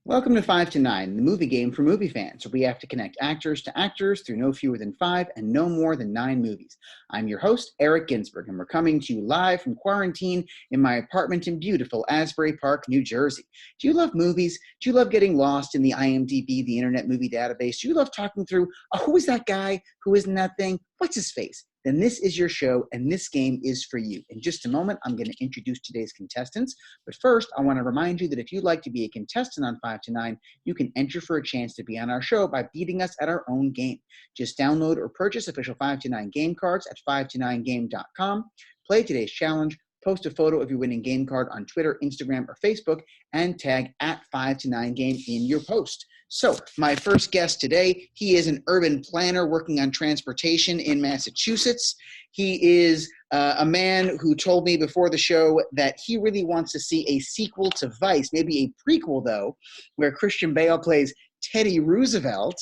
Welcome to 5 to 9, the movie game for movie fans, where we have to connect actors to actors through no fewer than 5 and no more than 9 movies. I'm your host, Eric Ginsberg, and we're coming to you live from quarantine in my apartment in beautiful Asbury Park, New Jersey. Do you love movies? Do you love getting lost in the IMDb, the Internet Movie Database? Do you love talking through, who is that guy? Who isn't that thing? What's his face? Then this is your show, and this game is for you. In just a moment, I'm going to introduce today's contestants. But first, I want to remind you that if you'd like to be a contestant on 5 to 9, you can enter for a chance to be on our show by beating us at our own game. Just download or purchase official 5 to 9 game cards at 5to9game.com. Play today's challenge, post a photo of your winning game card on Twitter, Instagram, or Facebook, and tag at 5 to 9 game in your post. So my first guest today, he is an urban planner working on transportation in Massachusetts. He is a man who told me before the show that he really wants to see a sequel to Vice, maybe a prequel though, where Christian Bale plays Teddy Roosevelt.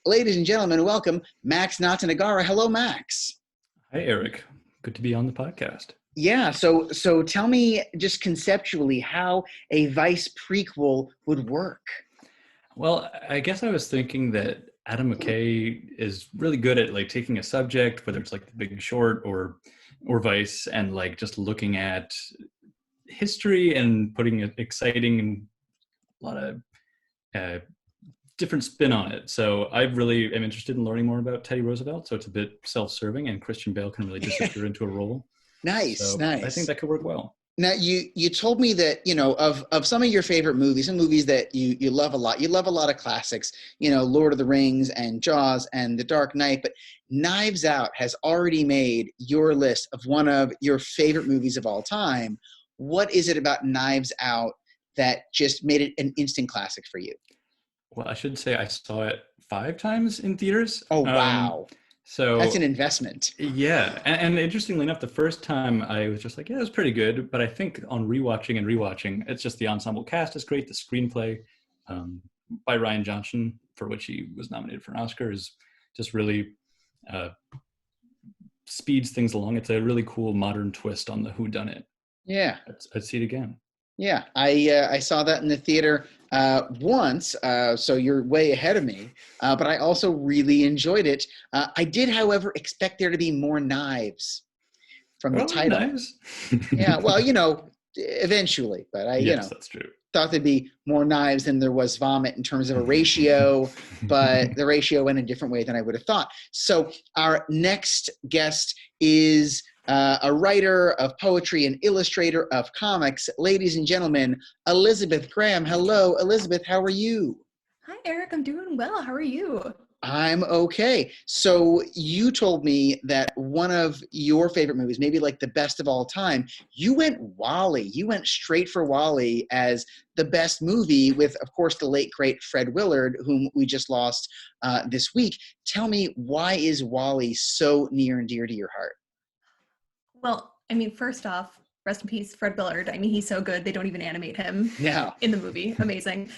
Ladies and gentlemen, welcome Max Natanagara. Hello, Max. Hi, Eric. Good to be on the podcast. Yeah, so tell me just conceptually how a Vice prequel would work. Well, I guess I was thinking that Adam McKay is really good at like taking a subject, whether it's like The Big Short or Vice, and like just looking at history and putting an exciting and a lot of different spin on it. So I really am interested in learning more about Teddy Roosevelt. So it's a bit self-serving, and Christian Bale can really disappear into a role. Nice. I think that could work well. Now, you told me that, of some of your favorite movies, some movies that you love a lot. You love a lot of classics, Lord of the Rings and Jaws and The Dark Knight. But Knives Out has already made your list of one of your favorite movies of all time. What is it about Knives Out that just made it an instant classic for you? Well, I should say I saw it 5 times in theaters. Oh, wow. So that's an investment. Yeah. And interestingly enough, the first time I was just like, yeah, it was pretty good. But I think on rewatching, it's just the ensemble cast is great. The screenplay by Rian Johnson, for which he was nominated for an Oscar, is just really speeds things along. It's a really cool modern twist on the whodunit. Yeah. I'd see it again. Yeah, I saw that in the theater once, so you're way ahead of me, but I also really enjoyed it. I did, however, expect there to be more knives from the title. Knives? Yeah, well, eventually, but that's true. Thought there'd be more knives than there was vomit in terms of a ratio, but the ratio went a different way than I would have thought. So our next guest is a writer of poetry and illustrator of comics. Ladies and gentlemen, Elisabeth Graham. Hello, Elisabeth. How are you? Hi, Eric. I'm doing well. How are you? I'm okay. So you told me that one of your favorite movies, maybe like the best of all time, you went WALL-E. You went straight for WALL-E as the best movie with, of course, the late, great Fred Willard, whom we just lost this week. Tell me, why is WALL-E so near and dear to your heart? Well, first off, rest in peace, Fred Willard. He's so good. They don't even animate him in the movie. Amazing.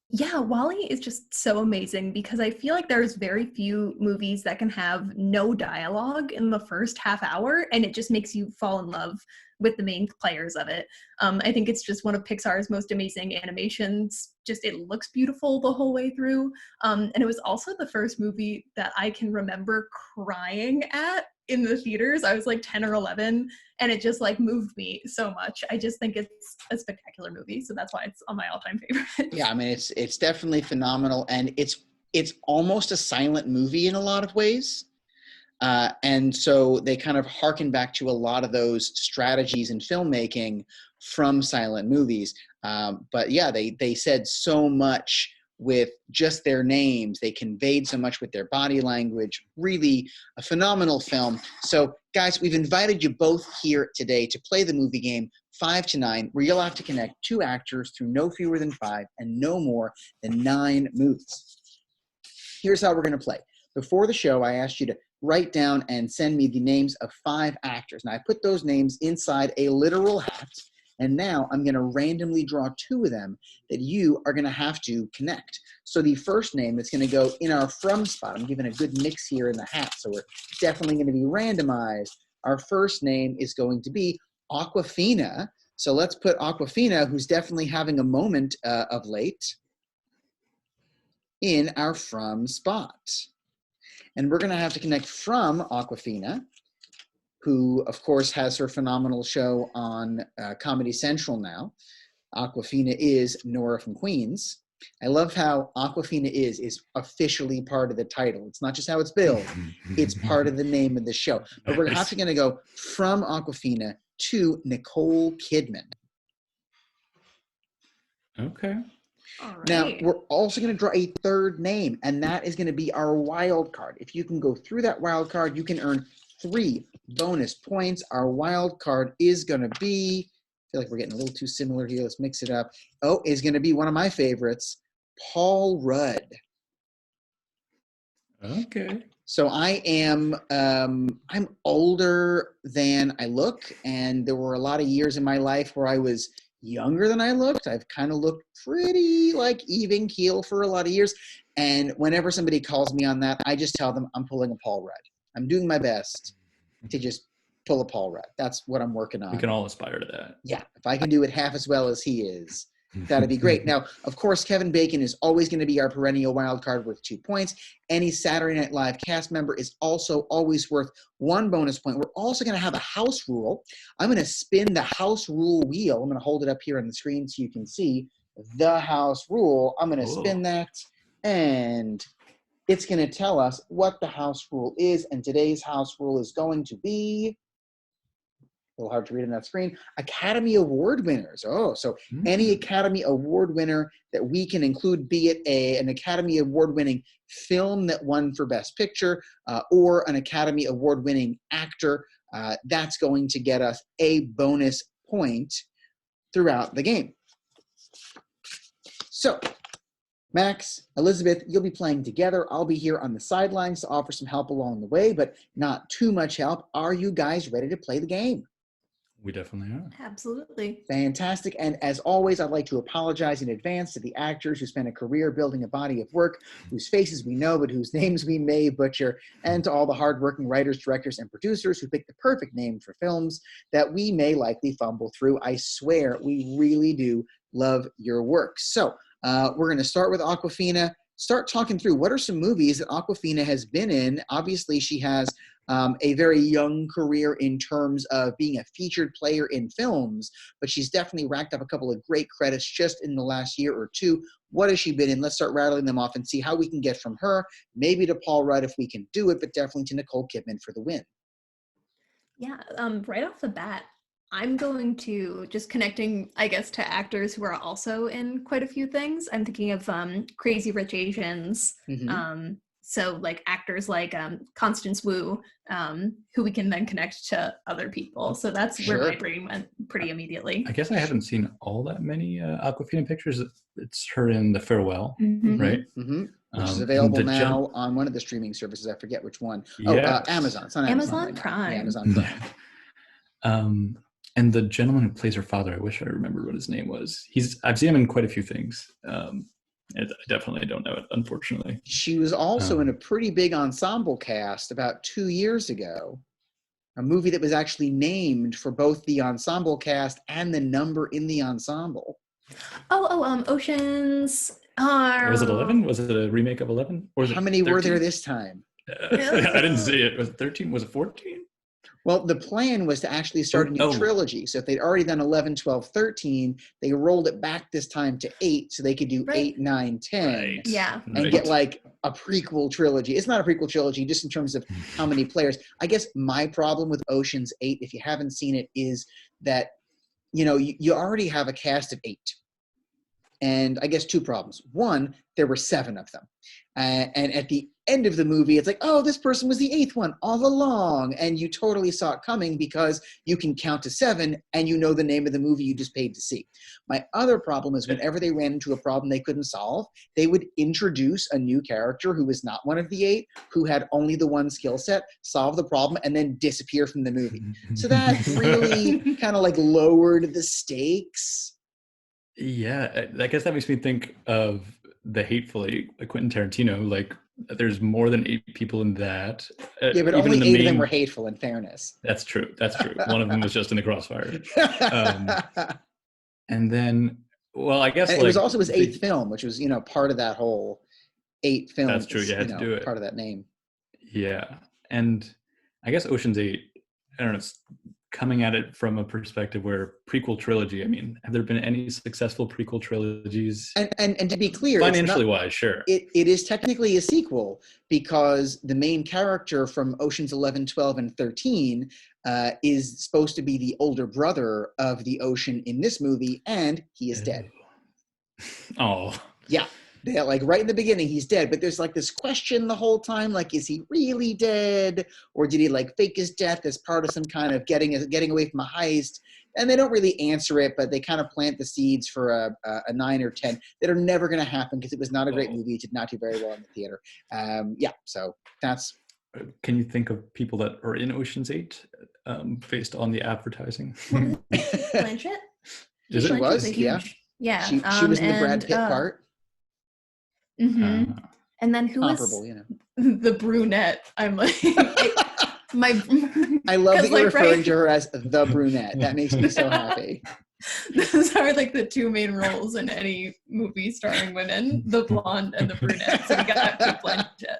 Yeah, WALL-E is just so amazing because I feel like there's very few movies that can have no dialogue in the first half hour, and it just makes you fall in love with the main players of it. I think it's just one of Pixar's most amazing animations. Just it looks beautiful the whole way through. And it was also the first movie that I can remember crying at in the theaters. I was like 10 or 11, and it just like moved me so much. I just think it's a spectacular movie, so that's why it's on my all-time favorite. Yeah, it's definitely phenomenal, and it's almost a silent movie in a lot of ways. And so they kind of harken back to a lot of those strategies in filmmaking from silent movies. But yeah, they said so much with just their names. They conveyed so much with their body language. Really a phenomenal film. So guys, we've invited you both here today to play the movie game 5 to 9, where you'll have to connect 2 actors through no fewer than 5 and no more than 9 movies. Here's how we're going to play. Before the show, I asked you to write down and send me the names of 5 actors. Now, I put those names inside a literal hat, and now I'm going to randomly draw 2 of them that you are going to have to connect. So the first name that's going to go in our from spot, I'm giving a good mix here in the hat, so we're definitely going to be randomized. Our first name is going to be Awkwafina, So let's put Awkwafina, who's definitely having a moment of late, in our from spot. And we're going to have to connect from Awkwafina, who, of course, has her phenomenal show on Comedy Central now. Awkwafina is Nora from Queens. I love how Awkwafina is officially part of the title. It's not just how it's billed. It's part of the name of the show. But we're actually going to go from Awkwafina to Nicole Kidman. Okay. All right. Now, we're also going to draw a third name, and that is going to be our wild card. If you can go through that wild card, you can earn 3 bonus points. Our wild card is going to be, I feel like we're getting a little too similar here. Let's mix it up. Oh, is going to be one of my favorites, Paul Rudd. Okay. So I am, I'm older than I look, and there were a lot of years in my life where I was younger than I looked. I've kind of looked pretty like even keel for a lot of years. And whenever somebody calls me on that, I just tell them I'm pulling a Paul Rudd. I'm doing my best to just pull a Paul Rudd. That's what I'm working on. We can all aspire to that. Yeah. If I can do it half as well as he is, that'd be great. Now, of course, Kevin Bacon is always going to be our perennial wild card worth 2 points. Any Saturday Night Live cast member is also always worth 1 bonus point. We're also going to have a house rule. I'm going to spin the house rule wheel. I'm going to hold it up here on the screen so you can see the house rule. I'm going to spin that, and it's going to tell us what the house rule is. And today's house rule is going to be, a little hard to read on that screen, Academy Award winners. Oh, so any Academy Award winner that we can include, be it an Academy Award winning film that won for Best Picture or an Academy Award winning actor, that's going to get us a bonus point throughout the game. So, Max, Elizabeth, you'll be playing together. I'll be here on the sidelines to offer some help along the way, but not too much help. Are you guys ready to play the game? We definitely are. Absolutely. Fantastic. And as always, I'd like to apologize in advance to the actors who spent a career building a body of work, whose faces we know, but whose names we may butcher, and to all the hardworking writers, directors, and producers who picked the perfect name for films that we may likely fumble through. I swear, we really do love your work. So we're going to start with Awkwafina. Start talking through what are some movies that Awkwafina has been in. Obviously, she has a very young career in terms of being a featured player in films, but she's definitely racked up a couple of great credits just in the last year or two. What has she been in? Let's start rattling them off and see how we can get from her, maybe to Paul Rudd if we can do it, but definitely to Nicole Kidman for the win. Yeah, right off the bat, I'm going to just connecting, I guess, to actors who are also in quite a few things. I'm thinking of Crazy Rich Asians. So like actors like Constance Wu, who we can then connect to other people. So that's where my brain went pretty immediately. I guess I haven't seen all that many Awkwafina pictures. It's her in The Farewell, right? Which is available now on one of the streaming services. I forget which one. Yeah. Amazon. It's on Amazon Prime. Yeah, Amazon Prime. And the gentleman who plays her father, I wish I remembered what his name was. I've seen him in quite a few things. I definitely don't know it, unfortunately. She was also in a pretty big ensemble cast about 2 years ago. A movie that was actually named for both the ensemble cast and the number in the ensemble. Oceans. Was it 11? Was it a remake of 11? Or was How many 13? were there this time? I didn't see it. Was it 13? Was it 14? Well, the plan was to actually start a new trilogy. So if they'd already done 11, 12, 13, they rolled it back this time to 8 so they could do 8, 9, 10. Yeah. And get like a prequel trilogy. It's not a prequel trilogy just in terms of how many players. I guess my problem with Ocean's 8, if you haven't seen it, is that, you already have a cast of 8. And I guess 2 problems. One, there were 7 of them. And at the end of the movie, it's like, oh, this person was the 8th one all along. And you totally saw it coming because you can count to 7 and you know the name of the movie you just paid to see. My other problem is whenever they ran into a problem they couldn't solve, they would introduce a new character who was not one of the 8, who had only the one skill set, solve the problem, and then disappear from the movie. So that really kind of like lowered the stakes. Yeah, I guess that makes me think of The Hateful Eight, Quentin Tarantino, like there's more than 8 people in that. Yeah, but only 8 of them were hateful, in fairness. That's true. One of them was just in the crossfire. And then, well, I guess it was also his 8th film, which was, part of that whole 8 film. That's true. You had to do it. Part of that name. Yeah. And I guess Ocean's 8, I don't know, it's coming at it from a perspective where prequel trilogy, I mean, have there been any successful prequel trilogies? And to be clear, financially wise, sure. It is technically a sequel because the main character from Ocean's 11, 12, and 13 is supposed to be the older brother of the Ocean in this movie, and he is dead. Oh. Yeah. Yeah, like right in the beginning, he's dead, but there's like this question the whole time, like, is he really dead? Or did he like fake his death as part of some kind of getting away from a heist? And they don't really answer it, but they kind of plant the seeds for a 9 or 10 that are never going to happen because it was not a great movie. It did not do very well in the theater. So that's... Can you think of people that are in Ocean's 8 based on the advertising? Blanchett? She was, yeah. Yeah. She was in the Brad Pitt part. Mm-hmm. And then who was the brunette? I'm like, I love that you're referring to her as the brunette. That makes me so happy. Those are like the 2 main roles in any movie starring women: the blonde and the brunette. So we got Kate Blanchett.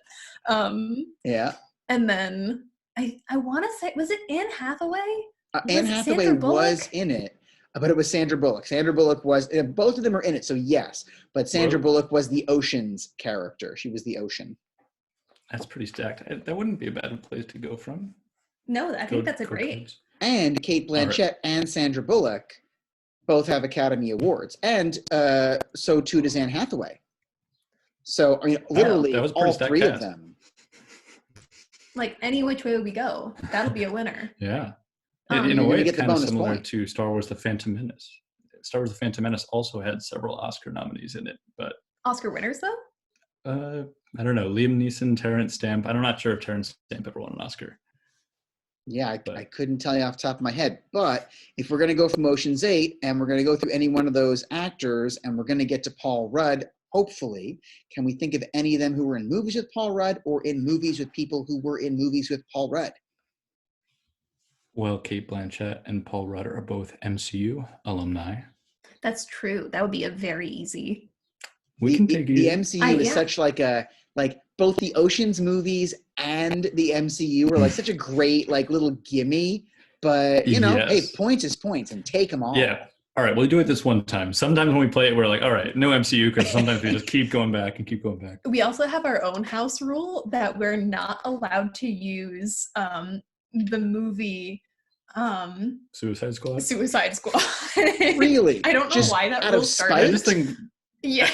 Yeah. And then I want to say, was it Anne Hathaway? Anne Hathaway was in it. But it was Sandra Bullock. Sandra Bullock was, both of them are in it, so yes. But Sandra Bullock was the Ocean's character. She was the Ocean. That's pretty stacked. That wouldn't be a bad place to go from. No, I think that's a great. And Kate Blanchett and Sandra Bullock both have Academy Awards. And so too does Anne Hathaway. So, I mean, literally all 3 of them. Like, any which way we go, that'll be a winner. Yeah. In a way, it's kind of similar to Star Wars: The Phantom Menace. Star Wars: The Phantom Menace also had several Oscar nominees in it, but Oscar winners though. I don't know. Liam Neeson, Terrence Stamp. I'm not sure if Terrence Stamp ever won an Oscar. Yeah, I couldn't tell you off the top of my head. But if we're going to go from Ocean's 8 and we're going to go through any one of those actors and we're going to get to Paul Rudd, hopefully, can we think of any of them who were in movies with Paul Rudd or in movies with people who were in movies with Paul Rudd? Well, Kate Blanchett and Paul Rudd are both MCU alumni. That's true. That would be a very easy. We can take the MCU is such like both the Ocean's movies and the MCU are like such a great like little gimme. But hey, points is points, and take them all. Yeah. All right, we'll do it this one time. Sometimes when we play it, we're like, all right, no MCU, because sometimes we just keep going back and keep going back. We also have our own house rule that we're not allowed to use the movie Suicide Squad. Really? I don't know why that rule started. I just think. Yeah.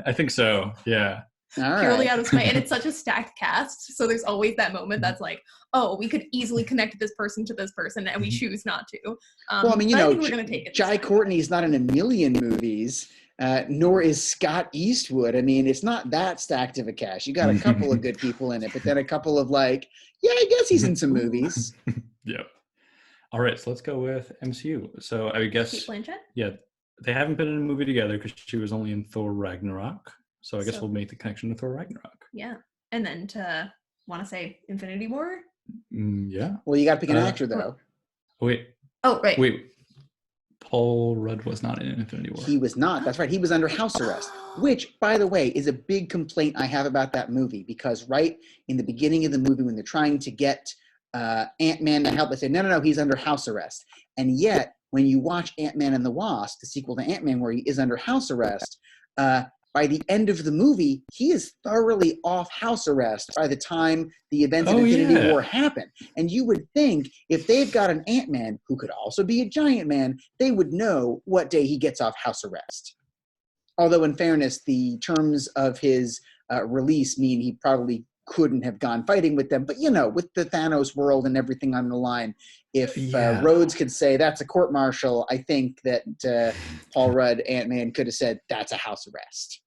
I think so. Yeah. Purely out of spite, and it's such a stacked cast, so there's always that moment that's like, oh, we could easily connect this person to this person, and we choose not to. Well, I mean, we're gonna take it. Jai Courtney's not in a million movies, nor is Scott Eastwood. I mean, it's not that stacked of a cast. You got a couple of good people in it, but then a couple of like, yeah, I guess he's in some movies. Yep. All right, so let's go with MCU. So I guess Kate Blanchett? Yeah, they haven't been in a movie together because she was only in Thor Ragnarok. So I guess we'll make the connection to Thor Ragnarok. Yeah, and then to want to say Infinity War. Yeah. Well, you got to pick an actor though. Wait. Oh, right. Wait. Paul Rudd was not in Infinity War. He was not. That's right. He was under house arrest, which, by the way, is a big complaint I have about that movie because right in the beginning of the movie when they're trying to get Ant-Man to help, they say, no, he's under house arrest. And yet, when you watch Ant-Man and the Wasp, the sequel to Ant-Man where he is under house arrest, by the end of the movie, he is thoroughly off house arrest by the time the events of Infinity War happen. And you would think if they've got an Ant-Man who could also be a giant man, they would know what day he gets off house arrest. Although in fairness, the terms of his release mean he probably couldn't have gone fighting with them. But, with the Thanos world and everything on the line, if Rhodes could say that's a court-martial, I think that Paul Rudd, Ant-Man, could have said that's a house arrest.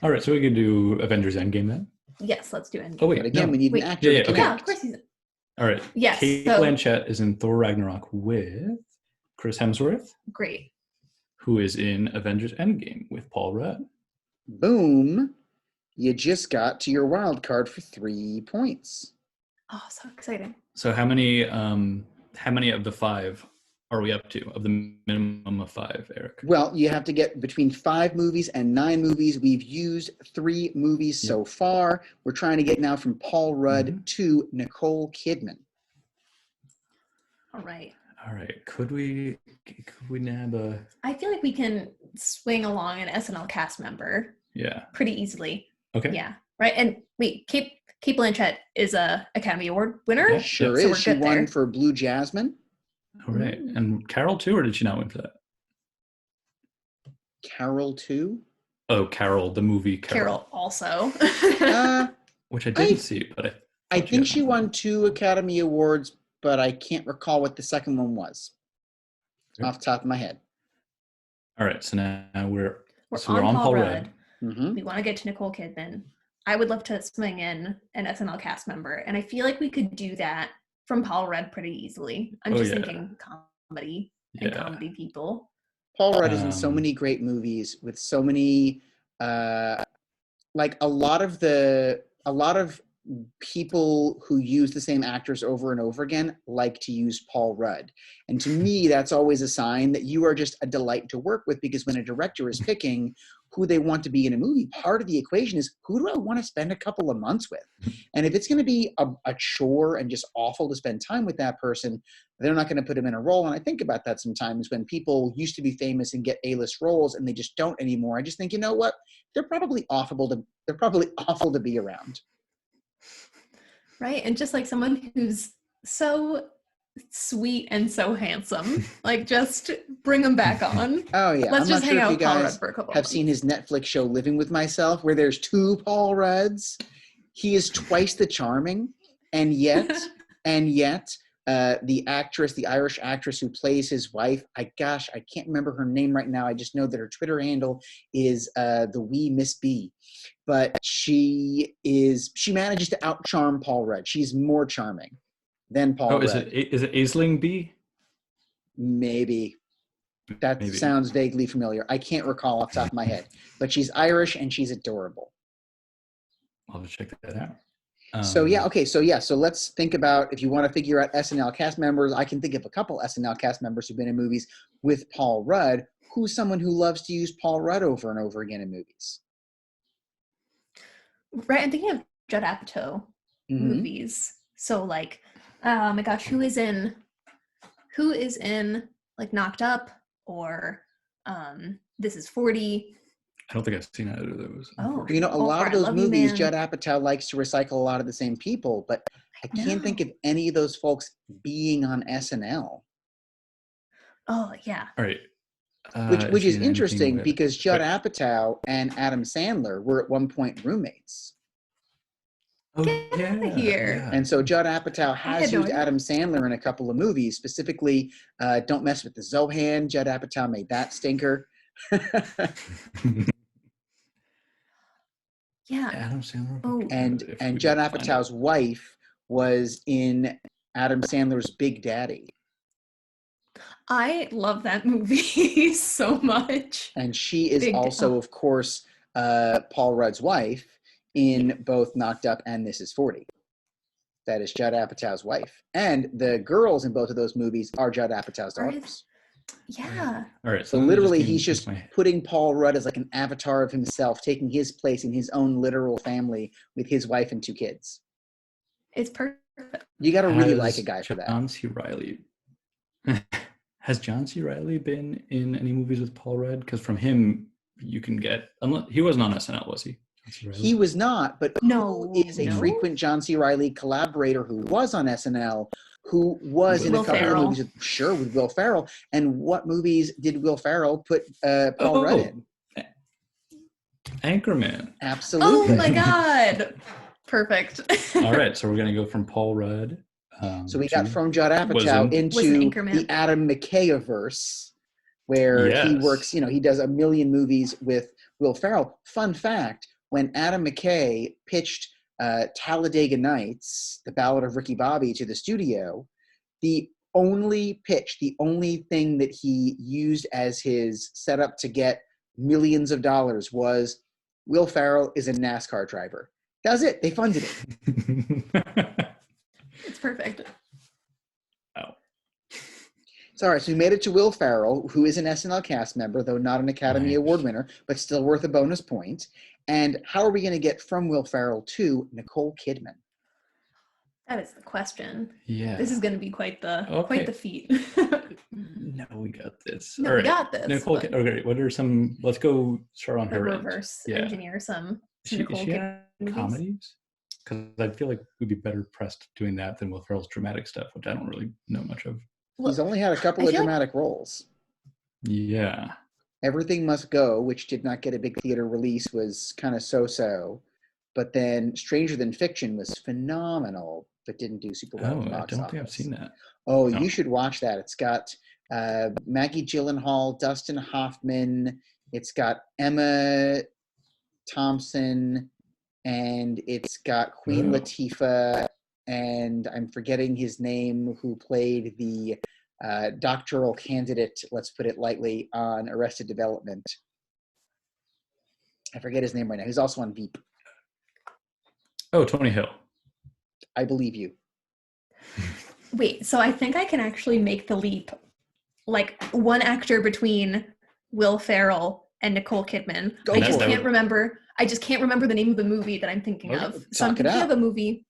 All right, so we could do Avengers Endgame then? Yes, let's do Endgame. Oh, wait, but again, we need an actor. Yeah, okay. Yeah, of course he's in. All right. Yes. Kate Blanchett is in Thor Ragnarok with Chris Hemsworth. Great. who is in Avengers Endgame with Paul Rudd. Boom. You just got to your wild card for 3 points. Oh, so exciting. So how many of the 5 are we up to, of the minimum of 5, Eric? Well, you have to get between 5 movies and 9 movies. We've used 3 movies so far. We're trying to get now from Paul Rudd to Nicole Kidman. All right. Could we nab a... I feel like we can swing along an SNL cast member. Yeah. Pretty easily. Okay. Yeah. Right. And wait, Kate Blanchett is a Academy Award winner. Yeah, sure so is. She won for Blue Jasmine. All right. And Carol too, or did she not win for that? Carol too? Oh, Carol, the movie Carol also. Which I didn't see, but I think she won 2 Academy Awards, but I can't recall what the second one was off the top of my head. All right. So now we're on Paul Rudd. We want to get to Nicole Kidman. I would love to swing in an SNL cast member, and I feel like we could do that from Paul Rudd pretty easily. I'm just thinking comedy and comedy people. Paul Rudd is in so many great movies with so many, like a lot of people who use the same actors over and over again like to use Paul Rudd. And to me, that's always a sign that you are just a delight to work with, because when a director is picking who they want to be in a movie, part of the equation is, who do I want to spend a couple of months with? And if it's going to be a chore and just awful to spend time with that person, they're not going to put him in a role. And I think about that sometimes when people used to be famous and get A-list roles and they just don't anymore. I just think, you know what? They're probably awful to be around. Right. And just like someone who's so sweet and so handsome, like just bring him back on. Oh yeah. Let's I'm just not hang sure out if with you Paul guys Rudd for a couple have months. seen his Netflix show Living with Myself, where there's 2 Paul Rudds. He is twice the charming, and yet the Irish actress who plays his wife, I can't remember her name right now. I just know that her Twitter handle is the wee Miss B. But she manages to out-charm Paul Rudd. She's more charming than Paul Rudd. Is it Aisling B? Maybe. That sounds vaguely familiar. I can't recall off the top of my head. But she's Irish and she's adorable. I'll have to check that out. So let's think about, if you want to figure out SNL cast members, I can think of a couple SNL cast members who've been in movies with Paul Rudd. Who's someone who loves to use Paul Rudd over and over again in movies? Right, I'm thinking of Judd Apatow movies. So like, oh my gosh, who is in like Knocked Up or This Is 40? I don't think I've seen either of those. Oh, a lot of those movies, Judd Apatow likes to recycle a lot of the same people, but I can't think of any of those folks being on SNL. Oh yeah. All right. Which is interesting because Judd Apatow and Adam Sandler were at one point roommates. Oh, Get out of here. Yeah. And so Judd Apatow has used Adam Sandler in a couple of movies, specifically Don't Mess with the Zohan. Judd Apatow made that stinker. Yeah. Adam Sandler. Oh. And Judd Apatow's wife was in Adam Sandler's Big Daddy. I love that movie so much. And she is also, of course, Paul Rudd's wife in both Knocked Up and This Is 40. That is Judd Apatow's wife. And the girls in both of those movies are Judd Apatow's daughters. Yeah. All right. So literally he's just putting Paul Rudd as like an avatar of himself, taking his place in his own literal family with his wife and 2 kids. It's perfect. You got to really like a guy for that. John C. Reilly. Has John C. Reilly been in any movies with Paul Rudd? Because from him, you can get... He wasn't on SNL, was he? He was not, but who is a frequent John C. Reilly collaborator who was on SNL, who was in a couple of movies with Will Ferrell. And what movies did Will Ferrell put Paul Rudd in? Anchorman. Absolutely. Oh my God. Perfect. All right, so we're going to go from Paul Rudd. So we got from Judd Apatow into the Adam McKay-averse, where he works, he does a million movies with Will Ferrell. Fun fact, when Adam McKay pitched Talladega Nights, The Ballad of Ricky Bobby, to the studio, the only pitch, the only thing that he used as his setup to get millions of dollars was Will Ferrell is a NASCAR driver. That was it. They funded it. It's perfect. Oh. So, all right, so we made it to Will Ferrell, who is an SNL cast member, though not an Academy Award winner, but still worth a bonus point. And how are we going to get from Will Ferrell to Nicole Kidman? That is the question. Yeah. This is going to be quite the feat. No, we got this. No, all right. we got this. Nicole, okay, what are some, let's go start on her reverse engineer some Nicole Kidman comedies? Because I feel like we'd be better pressed doing that than Will Ferrell's dramatic stuff, which I don't really know much of. He's only had a couple of dramatic roles. Yeah. Everything Must Go, which did not get a big theater release, was kind of so-so. But then Stranger Than Fiction was phenomenal, but didn't do super well. Oh, I don't think I've seen that. Oh, no. You should watch that. It's got Maggie Gyllenhaal, Dustin Hoffman. It's got Emma Thompson, and it's got Queen Latifah, and I'm forgetting his name, who played the doctoral candidate, let's put it lightly, on Arrested Development. I forget his name right now. He's also on Veep. Oh, Tony Hill. I believe you. Wait, so I think I can actually make the leap. Like, one actor between Will Ferrell and Nicole Kidman. I just can't remember the name of the movie that I'm thinking of. So I'm thinking of a movie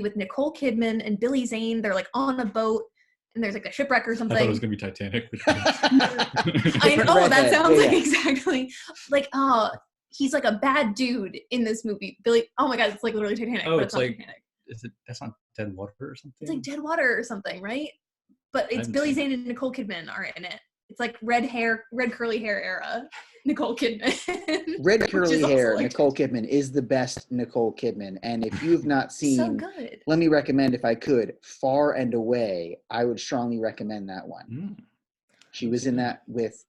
with Nicole Kidman and Billy Zane. They're like on a boat and there's like a shipwreck or something. I thought it was going to be Titanic. That sounds like exactly. Like, he's like a bad dude in this movie. Billy, oh my God, it's like literally Titanic. Oh, but it's like, Titanic. That's not Dead Water or something? It's like Dead Water or something, right? But it's Billy Zane and Nicole Kidman are in it. It's like red curly hair era Nicole Kidman. Red curly hair Nicole Kidman is the best Nicole Kidman. And if you've not seen, so good. Let me recommend, if I could, Far and Away. I would strongly recommend that one. She was in that with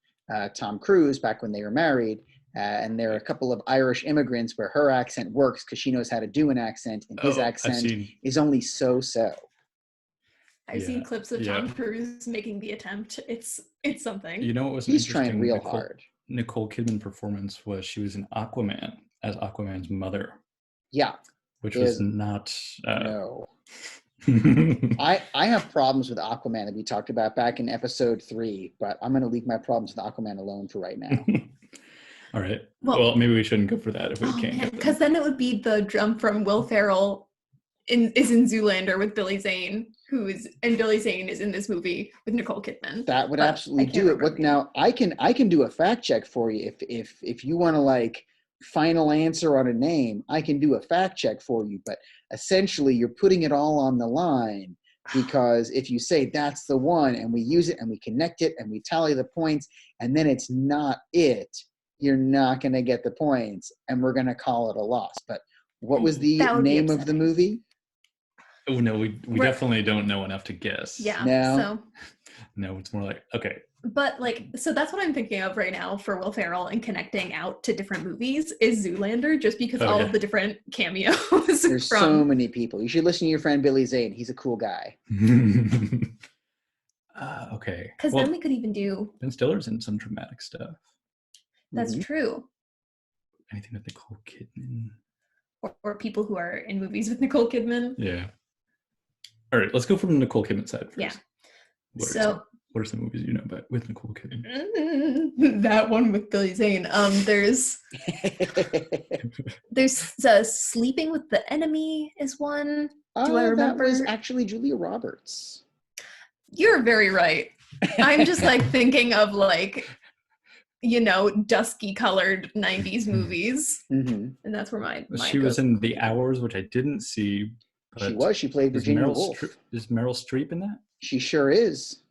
Tom Cruise back when they were married. And there are a couple of Irish immigrants where her accent works because she knows how to do an accent, and his accent is only so-so. I've seen clips of Tom Cruise making the attempt. It's something. You know what was He's trying real hard. Nicole Kidman performance was she was in Aquaman as Aquaman's mother. Yeah. Which was not... No. I have problems with Aquaman that we talked about back in episode 3, but I'm going to leave my problems with Aquaman alone for right now. All right. Well, maybe we shouldn't go for that if we can't. Because then it would be the jump from Will Ferrell is in Zoolander with Billy Zane, and Billy Zane is in this movie with Nicole Kidman. That would absolutely do it. What now? I can do a fact check for you if you want to like final answer on a name. I can do a fact check for you, but essentially you're putting it all on the line. Because if you say that's the one and we use it and we connect it and we tally the points and then it's not it, you're not going to get the points and we're going to call it a loss. But what was the name of the movie? Oh, no, we definitely don't know enough to guess. Yeah. No. No, it's more like, okay. But so that's what I'm thinking of right now for Will Ferrell and connecting out to different movies is Zoolander, just because all of the different cameos. There's so many people. You should listen to your friend Billy Zane. He's a cool guy. Okay. Because then we could even do... Ben Stiller's in some dramatic stuff. That's true. Anything with Nicole Kidman? Or people who are in movies with Nicole Kidman. Yeah. All right, let's go from the Nicole Kidman side first. Yeah. What are some movies you know about with Nicole Kidman? That one with Billy Zane. There's Sleeping with the Enemy is one. Do I remember? That was actually Julia Roberts. You're very right. I'm just thinking of dusky colored 90s movies. And that's where my she was in The Hours, which I didn't see. She played Virginia Woolf. Is Meryl Streep in that? She sure is.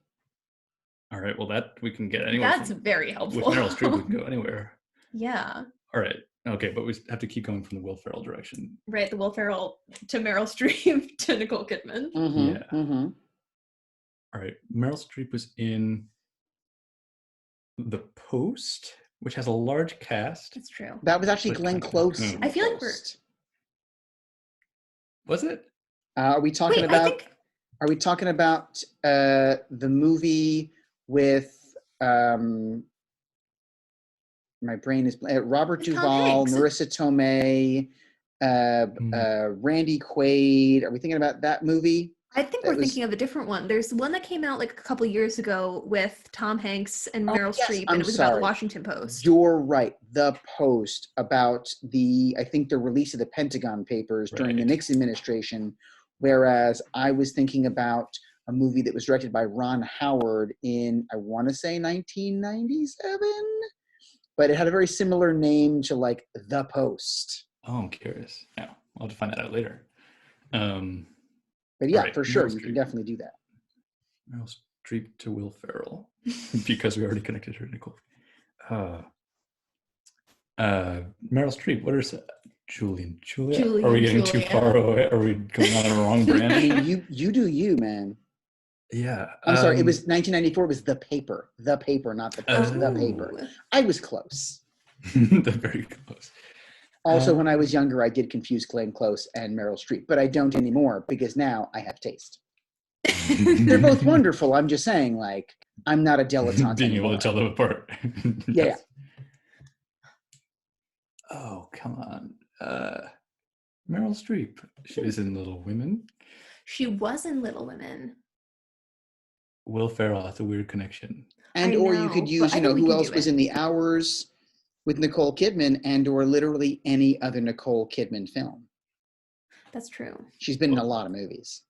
All right, well, that we can get anywhere. That's very helpful. With Meryl Streep, we can go anywhere. Yeah. All right. Okay, but we have to keep going from the Will Ferrell direction. Right, the Will Ferrell to Meryl Streep to Nicole Kidman. All right, Meryl Streep was in The Post, which has a large cast. It's true. That was actually Glenn Close. I feel like Was it? Are we talking about Are we talking about the movie with my brain is Robert Duvall, Marissa Tomei, Randy Quaid? Are we thinking about that movie? I think we're thinking of a different one. There's one that came out like a couple years ago with Tom Hanks and Meryl Streep, and it was about the Washington Post. You're right. The Post, about I think the release of the Pentagon Papers during the Nixon administration, whereas I was thinking about a movie that was directed by Ron Howard in, I want to say 1997, but it had a very similar name to like The Post. Oh, I'm curious. Yeah, I'll have to find that out later. But yeah, for sure, you can definitely do that. Meryl Streep to Will Ferrell, because we already connected her to Nicole. Meryl Streep, what is Julian? Are we getting too far away? Are we coming on the wrong brand? I mean, you do you, man. Yeah. I'm sorry, it was 1994, it was The Paper. The Paper, not The Post. The Paper. I was close. Very close. Also, when I was younger, I did confuse Glenn Close and Meryl Streep, but I don't anymore because now I have taste. They're both wonderful. I'm just saying, like, I'm not a dilettante Being anymore. able to tell them apart. Yeah. Oh, come on. Meryl Streep. She was in Little Women. She was in Little Women. Will Ferrell, that's a weird connection. And or you could use, who else was in The Hours with Nicole Kidman, and or literally any other Nicole Kidman film. That's true. She's been in a lot of movies.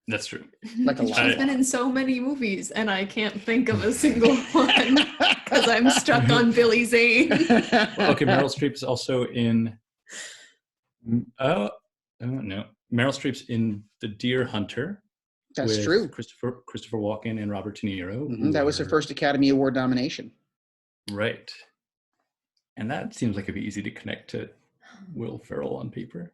That's true. Like a lot. She's been in so many movies, and I can't think of a single one because I'm stuck on Billy Zane. Okay, Meryl Streep is also in. Oh no, Meryl Streep's in The Deer Hunter. That's true. Christopher Walken and Robert De Niro. Mm-hmm. That was her first Academy Award nomination. Right. And that seems like it'd be easy to connect to Will Ferrell on paper.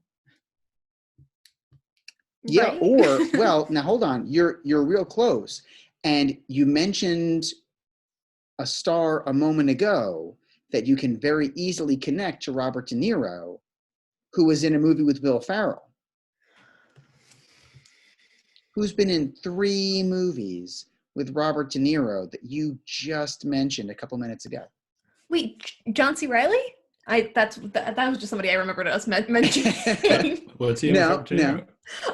Yeah, right? or, well, now hold on. You're real close. And you mentioned a star a moment ago that you can very easily connect to Robert De Niro, who was in a movie with Will Ferrell. Who's been in 3 movies with Robert De Niro that you just mentioned a couple minutes ago? Wait, John C. Reilly? That was just somebody I remembered us mentioning. What's he? No.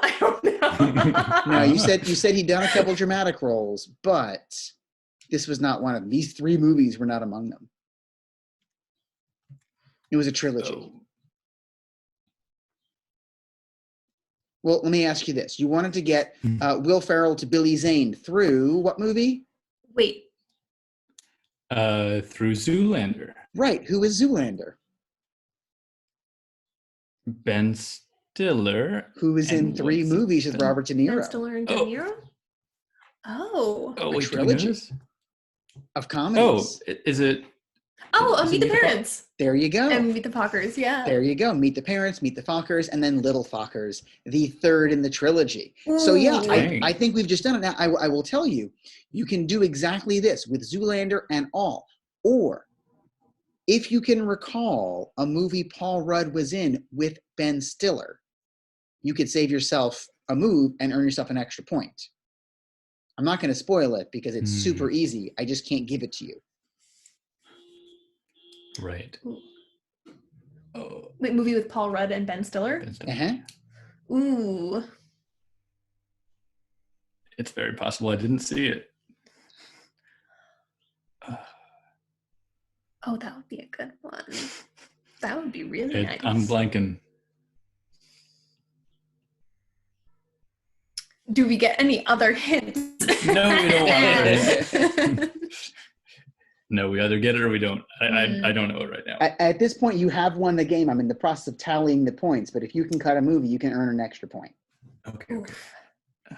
I don't know. No, you said he'd done a couple dramatic roles, but this was not one of them. These 3 movies were not among them. It was a trilogy. Oh. Well, let me ask you this. You wanted to get Will Ferrell to Billy Zane through what movie? Wait. Through Zoolander. Right. Who is Zoolander? Ben Stiller. Who was in 3 movies with Robert De Niro. Ben Stiller and De Niro? Oh. Oh, a wait, trilogy of comedies. Oh, is it? Meet the Parents. There you go. And Meet the Fockers, yeah. There you go. Meet the Parents, Meet the Fockers, and then Little Fockers, the 3rd in the trilogy. Ooh. So yeah, I think we've just done it. Now, I will tell you, you can do exactly this with Zoolander and all. Or, if you can recall a movie Paul Rudd was in with Ben Stiller, you could save yourself a move and earn yourself an extra point. I'm not going to spoil it because it's super easy. I just can't give it to you. Right. Oh. Wait, movie with Paul Rudd and Ben Stiller? Ooh. It's very possible I didn't see it. Oh, that would be a good one. That would be really nice. I'm blanking. Do we get any other hints? No, we don't want it. No, we either get it or we don't. I don't know it right now. At this point, you have won the game. I'm in the process of tallying the points, but if you can cut a movie, you can earn an extra point. Okay.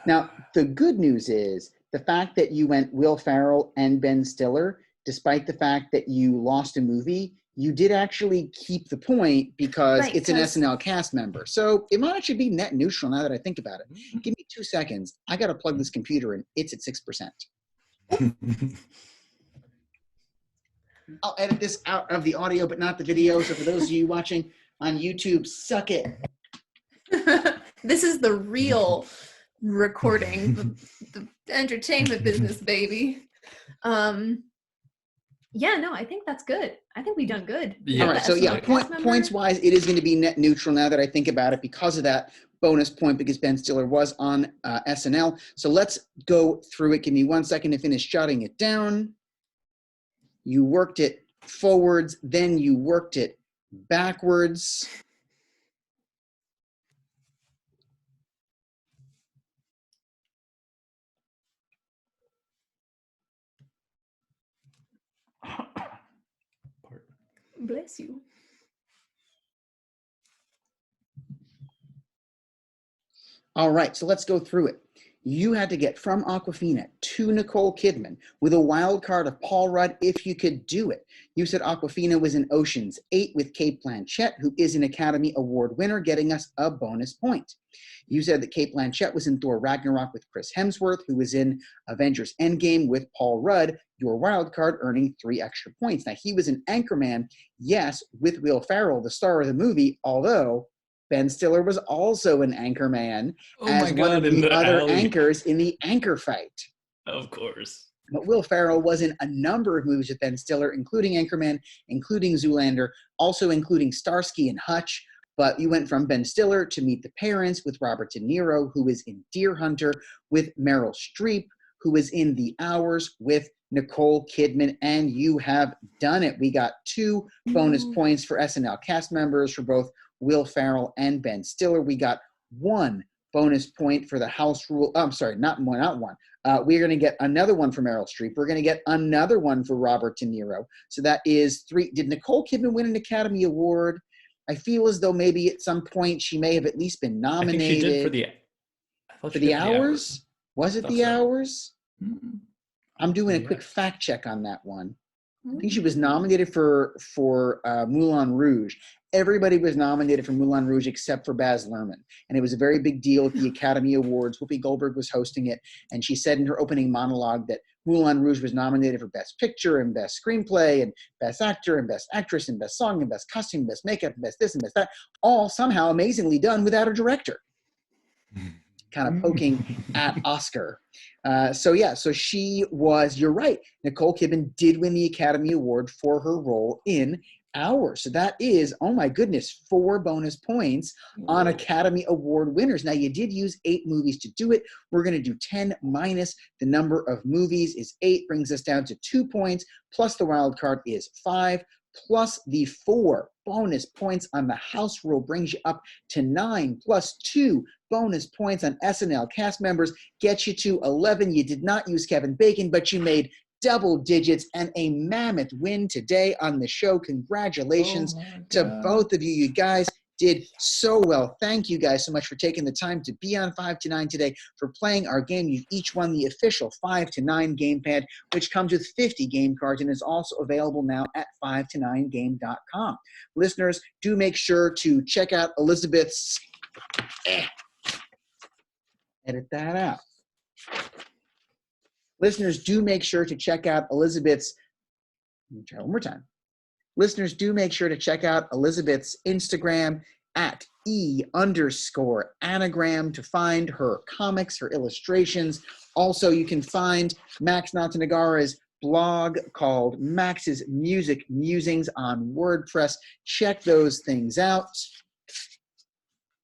Now, the good news is the fact that you went Will Ferrell and Ben Stiller, despite the fact that you lost a movie, you did actually keep the point because it's an SNL cast member. So it might actually be net neutral now that I think about it. Give me 2 seconds. I got to plug this computer in. It's at 6%. I'll edit this out of the audio, but not the video. So for those of you watching on YouTube, suck it. This is the real recording the entertainment business, baby. Yeah, no, I think that's good. I think we've done good. Yeah. All right, so yeah, points wise, it is going to be net neutral now that I think about it because of that bonus point, because Ben Stiller was on SNL. So let's go through it. Give me 1 second to finish jotting it down. You worked it forwards, then you worked it backwards. Bless you. All right, so let's go through it. You had to get from Awkwafina to Nicole Kidman with a wild card of Paul Rudd if you could do it. You said Awkwafina was in Ocean's 8 with Cate Blanchett, who is an Academy Award winner, getting us a bonus point. You said that Cate Blanchett was in Thor Ragnarok with Chris Hemsworth, who was in Avengers Endgame with Paul Rudd, your wild card earning 3 extra points. Now, he was an Anchorman, yes, with Will Ferrell, the star of the movie, although Ben Stiller was also an Anchorman as one of the other anchors in the anchor fight. Of course. But Will Ferrell was in a number of movies with Ben Stiller, including Anchorman, including Zoolander, also including Starsky and Hutch. But you went from Ben Stiller to Meet the Parents with Robert De Niro, who is in Deer Hunter, with Meryl Streep, who is in The Hours with Nicole Kidman, and you have done it. We got 2 bonus points for SNL cast members for both Will Ferrell and Ben Stiller. We got 1 bonus point for the house rule. I'm sorry, not one. We're going to get another one for Meryl Streep. We're going to get another one for Robert De Niro. So that is 3. Did Nicole Kidman win an Academy Award? I feel as though maybe at some point she may have at least been nominated. I think she did for The Hours. Was it The Hours? Mm-hmm. I'm doing a quick fact check on that one. I think she was nominated for Moulin Rouge. Everybody was nominated for Moulin Rouge except for Baz Luhrmann. And it was a very big deal at the Academy Awards. Whoopi Goldberg was hosting it. And she said in her opening monologue that Moulin Rouge was nominated for Best Picture and Best Screenplay and Best Actor and Best Actress and Best Song and Best Costume, Best Makeup, and Best this and Best that. All somehow amazingly done without a director. Kind of poking at Oscar. So she was, you're right, Nicole Kidman did win the Academy Award for her role in Hours. So that is, oh my goodness, 4 bonus points on Academy Award winners. Now, you did use 8 movies to do it. We're going to do 10 minus the number of movies is 8, brings us down to 2 points, plus the wild card is 5, plus the 4 bonus points on the house rule brings you up to 9, plus 2 bonus points on SNL cast members gets you to 11. You did not use Kevin Bacon, but you made double digits and a mammoth win today on the show. Congratulations to both of you. You guys did so well. Thank you guys so much for taking the time to be on 5 to 9 today, for playing our game. You've each won the official 5 to 9 gamepad, which comes with 50 game cards and is also available now at 5to9game.com. Listeners, do make sure to check out Elisabeth's edit that out. Listeners, do make sure to check out Elisabeth's, let me try one more time. Listeners, do make sure to check out Elisabeth's Instagram at @E_anagram to find her comics, her illustrations. Also, you can find Max Natanagara's blog called Max's Music Musings on WordPress. Check those things out.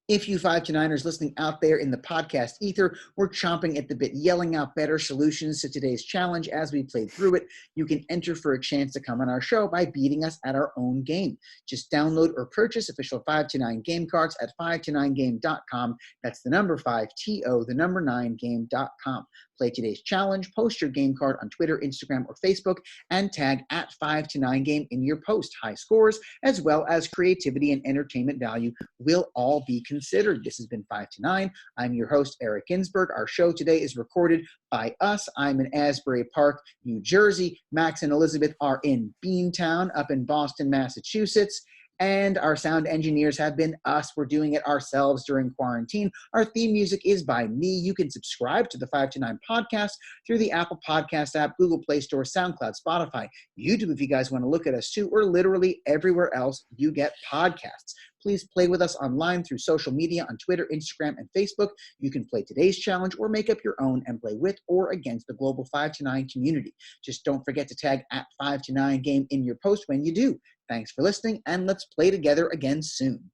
If you 5 to 9ers listening out there in the podcast ether, we're chomping at the bit, yelling out better solutions to today's challenge as we play through it. You can enter for a chance to come on our show by beating us at our own game. Just download or purchase official 5 to 9 game cards at 5to9game.com. That's the number 5, TO, the number 9game.com. Play today's challenge, post your game card on Twitter, Instagram, or Facebook, and tag at 5 to 9 game in your post. High scores, as well as creativity and entertainment value, will all be considered. This has been 5 to 9. I'm your host, Eric Ginsberg. Our show today is recorded by us. I'm in Asbury Park, New Jersey. Max and Elisabeth are in Beantown up in Boston, Massachusetts. And our sound engineers have been us. We're doing it ourselves during quarantine. Our theme music is by me. You can subscribe to the 5 to 9 podcast through the Apple Podcast app, Google Play Store, SoundCloud, Spotify, YouTube if you guys want to look at us too, or literally everywhere else you get podcasts. Please play with us online through social media on Twitter, Instagram, and Facebook. You can play today's challenge or make up your own and play with or against the global 5 to 9 community. Just don't forget to tag at 5 to 9 game in your post when you do. Thanks for listening, and let's play together again soon.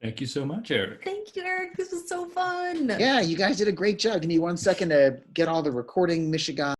Thank you so much, Eric. Thank you, Eric. This was so fun. Yeah, you guys did a great job. Give me 1 second to get all the recording, Michigan.